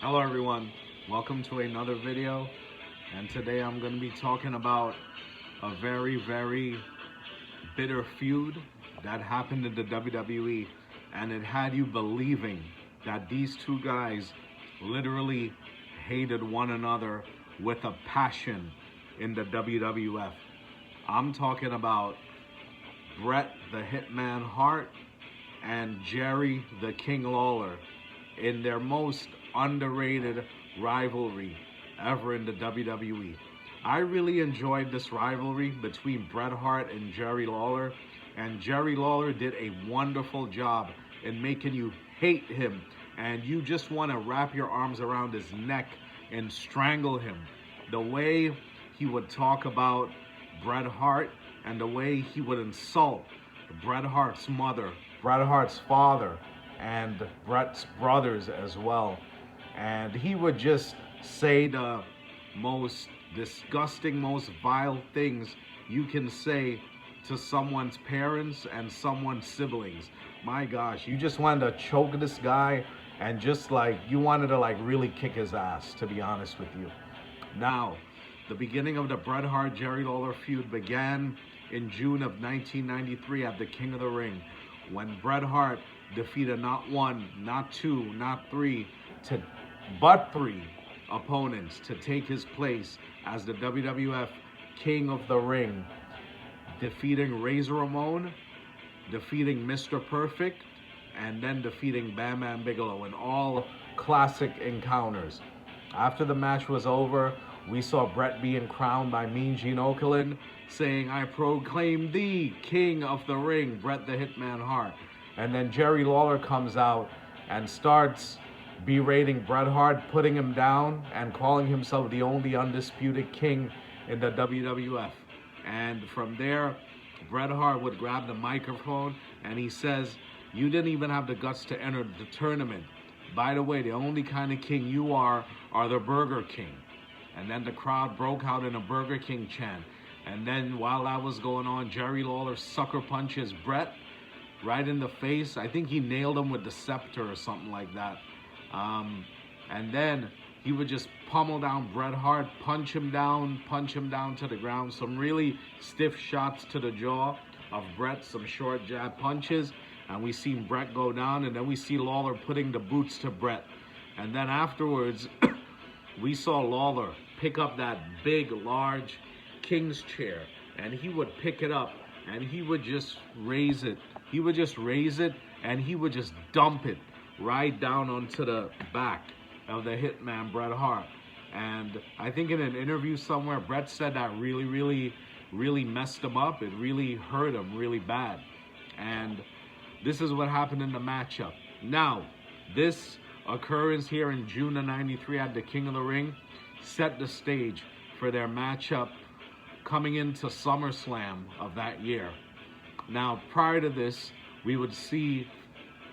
Hello everyone, welcome to another video, and today I'm going to be talking about a very bitter feud that happened in the WWE, and it had you believing that these two guys literally hated one another with a passion in the WWF. I'm talking about Bret the Hitman Hart and Jerry the King Lawler in their most underrated rivalry ever in the WWE. I really enjoyed this rivalry between Bret Hart and Jerry Lawler, and Jerry Lawler did a wonderful job in making you hate him, and you just want to wrap your arms around his neck and strangle him. The way he would talk about Bret Hart and the way he would insult Bret Hart's mother, Bret Hart's father, and Bret's brothers as well. And he would just say the most disgusting, most vile things you can say to someone's parents and someone's siblings. My gosh, you just wanted to choke this guy and just like, you wanted to like really kick his ass, to be honest with you. Now, the beginning of the Bret Hart Jerry Lawler feud began in June of 1993 at the King of the Ring, when Bret Hart defeated not one, not two, not three, but three opponents to take his place as the WWF King of the Ring, defeating Razor Ramon, defeating Mr. Perfect, and then defeating Bam Bam Bigelow in all classic encounters. After the match was over, we saw Bret being crowned by Mean Gene Okerlund, saying, "I proclaim thee King of the Ring, Bret the Hitman Hart." And then Jerry Lawler comes out and starts berating Bret Hart, putting him down, and calling himself the only undisputed king in the WWF. And from there, Bret Hart would grab the microphone and he says, "You didn't even have the guts to enter the tournament. By the way, the only kind of king you are the Burger King." And then the crowd broke out in a Burger King chant. And then while that was going on, Jerry Lawler sucker punches Bret right in the face. I think he nailed him with the scepter or something like that. And then he would just pummel down Bret Hart, punch him down to the ground. Some really stiff shots to the jaw of Bret, some short jab punches. And we seen Bret go down, and then we see Lawler putting the boots to Bret. And then afterwards, we saw Lawler pick up that big, large King's chair, and he would pick it up, and he would just raise it. He would just raise it, and he would just dump it right down onto the back of the Hitman, Bret Hart. And I think in an interview somewhere, Bret said that really messed him up. It really hurt him really bad. And this is what happened in the matchup. Now, this occurrence here in June of '93 at the King of the Ring set the stage for their matchup coming into SummerSlam of that year. Now, prior to this, we would see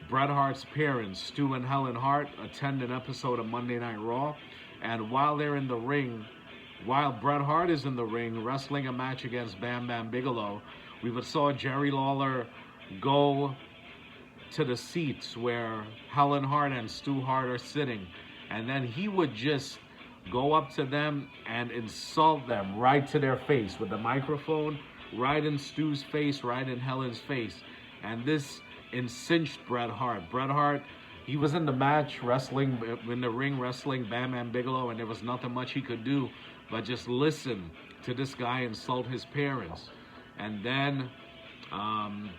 Bret Hart's parents, Stu and Helen Hart, attend an episode of Monday Night Raw. And while they're in the ring, while Bret Hart is in the ring wrestling a match against Bam Bam Bigelow, we would saw Jerry Lawler go to the seats where Helen Hart and Stu Hart are sitting. And then he would just go up to them and insult them right to their face with the microphone, right in Stu's face, right in Helen's face. And this incensed Bret Hart. Bret Hart, he was in the match wrestling, in the ring wrestling Bam Bam Bigelow, and there was nothing much he could do but just listen to this guy insult his parents. And then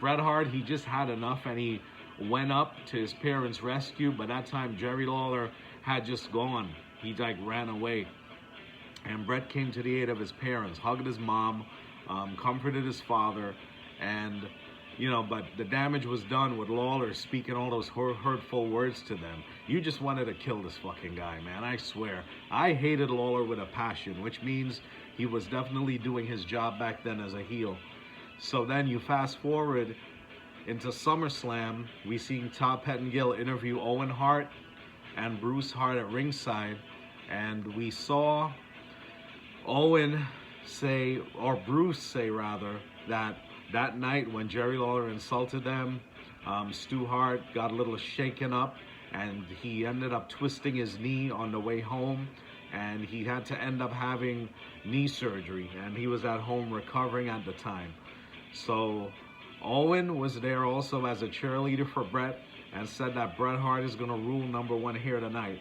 Bret Hart, he just had enough, and he went up to his parents' rescue, but that time Jerry Lawler had just gone. He like ran away. And Bret came to the aid of his parents, hugged his mom, comforted his father, and but the damage was done with Lawler speaking all those hurtful words to them. You just wanted to kill this fucking guy, man. I swear. I hated Lawler with a passion, which means he was definitely doing his job back then as a heel. So then you fast forward into SummerSlam, we seen Todd Pettengill interview Owen Hart and Bruce Hart at ringside, and we saw Owen say, or Bruce say rather, that night when Jerry Lawler insulted them, Stu Hart got a little shaken up, and he ended up twisting his knee on the way home, and he had to end up having knee surgery, and he was at home recovering at the time. So Owen was there also as a cheerleader for Bret and said that Bret Hart is going to rule #1 here tonight.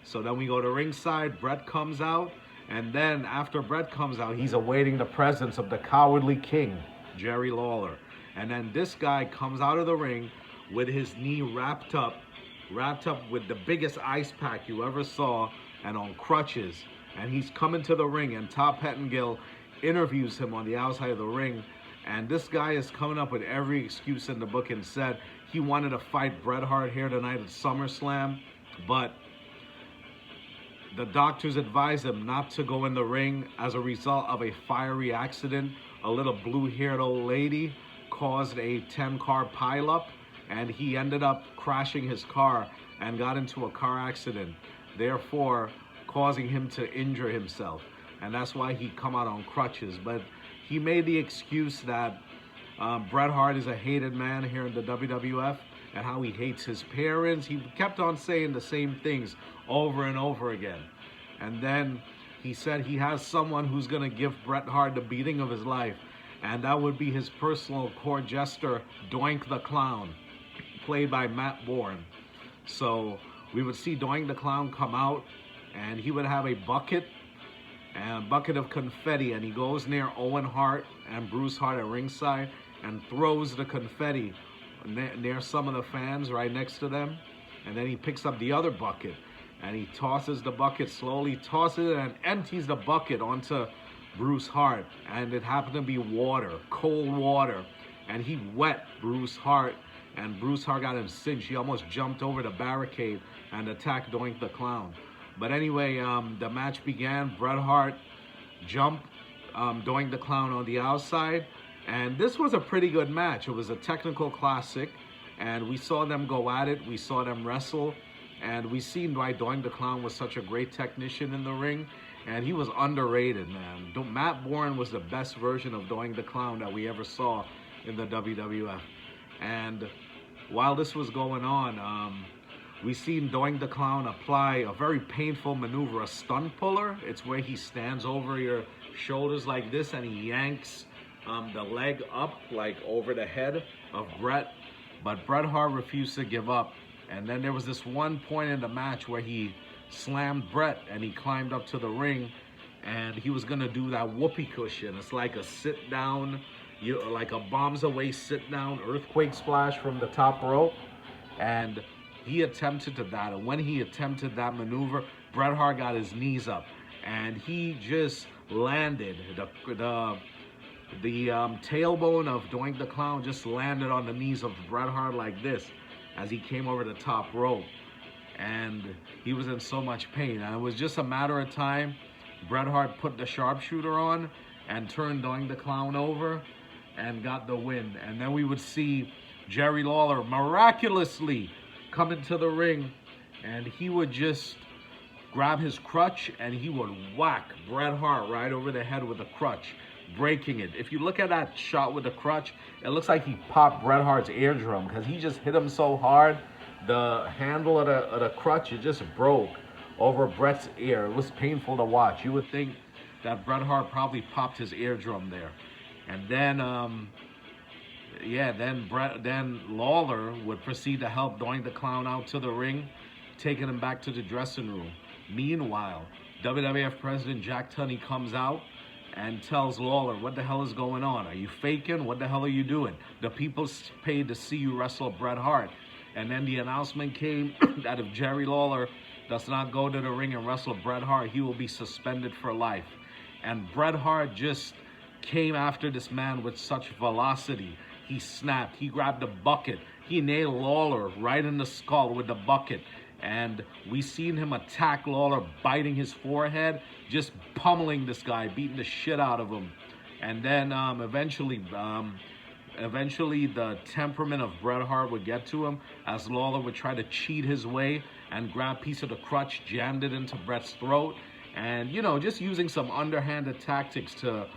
So then we go to ringside, Bret comes out, and then after Bret comes out, he's awaiting the presence of the Cowardly King, Jerry Lawler. And then this guy comes out of the ring with his knee wrapped up with the biggest ice pack you ever saw, and on crutches. And he's coming to the ring, and Top Pettengill interviews him on the outside of the ring. And this guy is coming up with every excuse in the book and said he wanted to fight Bret Hart here tonight at SummerSlam, but the doctors advised him not to go in the ring as a result of a fiery accident. A little blue-haired old lady caused a 10-car pileup, and he ended up crashing his car and got into a car accident, therefore causing him to injure himself. And that's why he come out on crutches. But he made the excuse that Bret Hart is a hated man here in the WWF and how he hates his parents. He kept on saying the same things over and over again. And then he said he has someone who's going to give Bret Hart the beating of his life, and that would be his personal court jester, Doink the Clown, played by Matt Bourne. So we would see Doink the Clown come out, and he would have a bucket of confetti, and he goes near Owen Hart and Bruce Hart at ringside and throws the confetti near some of the fans right next to them. And then he picks up the other bucket and he tosses the bucket slowly, tosses it and empties the bucket onto Bruce Hart. And it happened to be water, cold water. And he wet Bruce Hart, and Bruce Hart got him cinched. He almost jumped over the barricade and attacked Doink the Clown. But anyway, the match began. Bret Hart jumped Doink the Clown on the outside. And this was a pretty good match. It was a technical classic. And we saw them go at it. We saw them wrestle. And we seen why Doink the Clown was such a great technician in the ring. And he was underrated, man. Matt Bourne was the best version of Doink the Clown that we ever saw in the WWF. And while this was going on, we seen Doink the Clown apply a very painful maneuver, a stunt puller. It's where he stands over your shoulders like this and he yanks the leg up like over the head of Bret. But Bret Hart refused to give up. And then there was this one point in the match where he slammed Bret and he climbed up to the ring and he was gonna do that whoopee cushion. It's like a sit down, like a bombs away sit down earthquake splash from the top rope. And he attempted to that, and when he attempted that maneuver, Bret Hart got his knees up, and he just landed. The tailbone of Doink the Clown just landed on the knees of Bret Hart like this as he came over the top rope, and he was in so much pain. And it was just a matter of time. Bret Hart put the sharpshooter on and turned Doink the Clown over and got the win. And then we would see Jerry Lawler miraculously come into the ring, and he would just grab his crutch and he would whack Bret Hart right over the head with the crutch, breaking it. If you look at that shot with the crutch, it looks like he popped Bret Hart's eardrum because he just hit him so hard. The handle of the crutch, it just broke over Bret's ear. It was painful to watch. You would think that Bret Hart probably popped his eardrum there. And then then Lawler would proceed to help Doink the Clown out to the ring, taking him back to the dressing room. Meanwhile, WWF President Jack Tunney comes out and tells Lawler, what the hell is going on? Are you faking? What the hell are you doing? The people paid to see you wrestle Bret Hart. And then the announcement came that if Jerry Lawler does not go to the ring and wrestle Bret Hart, he will be suspended for life. And Bret Hart just came after this man with such velocity. He snapped, he grabbed a bucket, he nailed Lawler right in the skull with the bucket. And we seen him attack Lawler, biting his forehead, just pummeling this guy, beating the shit out of him. And then eventually the temperament of Bret Hart would get to him as Lawler would try to cheat his way and grab a piece of the crutch, jammed it into Bret's throat. And, you know, just using some underhanded tactics to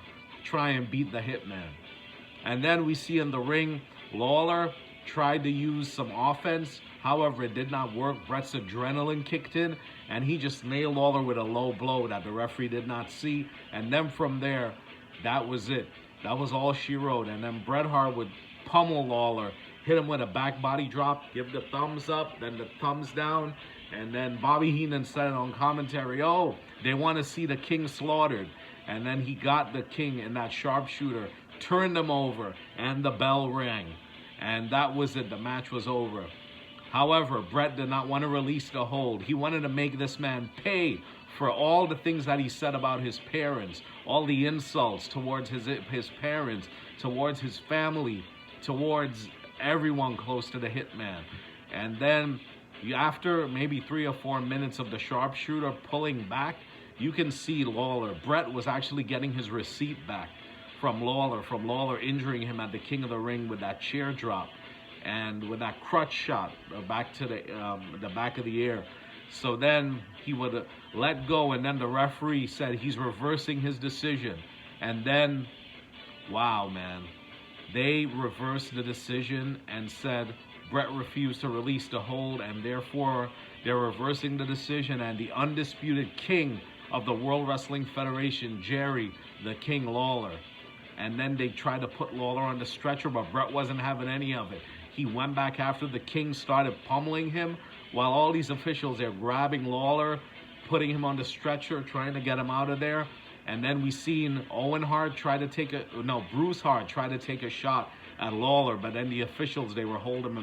try and beat the Hitman. And then we see in the ring, Lawler tried to use some offense. However, it did not work. Bret's adrenaline kicked in, and he just nailed Lawler with a low blow that the referee did not see. And then from there, that was it. That was all she wrote. And then Bret Hart would pummel Lawler, hit him with a back body drop, give the thumbs up, then the thumbs down. And then Bobby Heenan said on commentary, oh, they want to see the King slaughtered. And then he got the King in that sharpshooter, turned him over, and the bell rang. And that was it. The match was over. However, Bret did not want to release the hold. He wanted to make this man pay for all the things that he said about his parents, all the insults towards his parents, towards his family, towards everyone close to the Hitman. And then after maybe 3 or 4 minutes of the sharpshooter pulling back, you can see Lawler. Bret was actually getting his receipt back from Lawler injuring him at the King of the Ring with that chair drop and with that crutch shot back to the back of the ear. So then he would let go, and then the referee said he's reversing his decision. And then, wow, man, they reversed the decision and said Bret refused to release the hold, and therefore they're reversing the decision, and the undisputed king of the World Wrestling Federation, Jerry the King Lawler. And then they tried to put Lawler on the stretcher, but Bret wasn't having any of it. He went back after the King started pummeling him, while all these officials are grabbing Lawler, putting him on the stretcher, trying to get him out of there. And then we seen Bruce Hart try to take a shot at Lawler, but then the officials, they were holding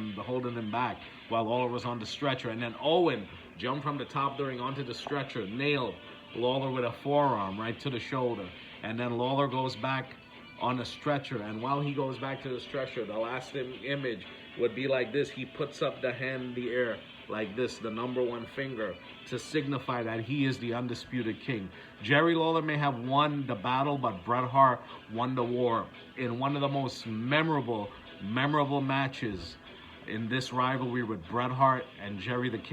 him back while Lawler was on the stretcher. And then Owen jumped from the top during onto the stretcher, nailed Lawler with a forearm right to the shoulder. And then Lawler goes back on the stretcher, and while he goes back to the stretcher, the last image would be like this. He puts up the hand in the air like this, the #1 finger, to signify that he is the undisputed king. Jerry Lawler may have won the battle, but Bret Hart won the war in one of the most memorable matches in this rivalry with Bret Hart and Jerry the King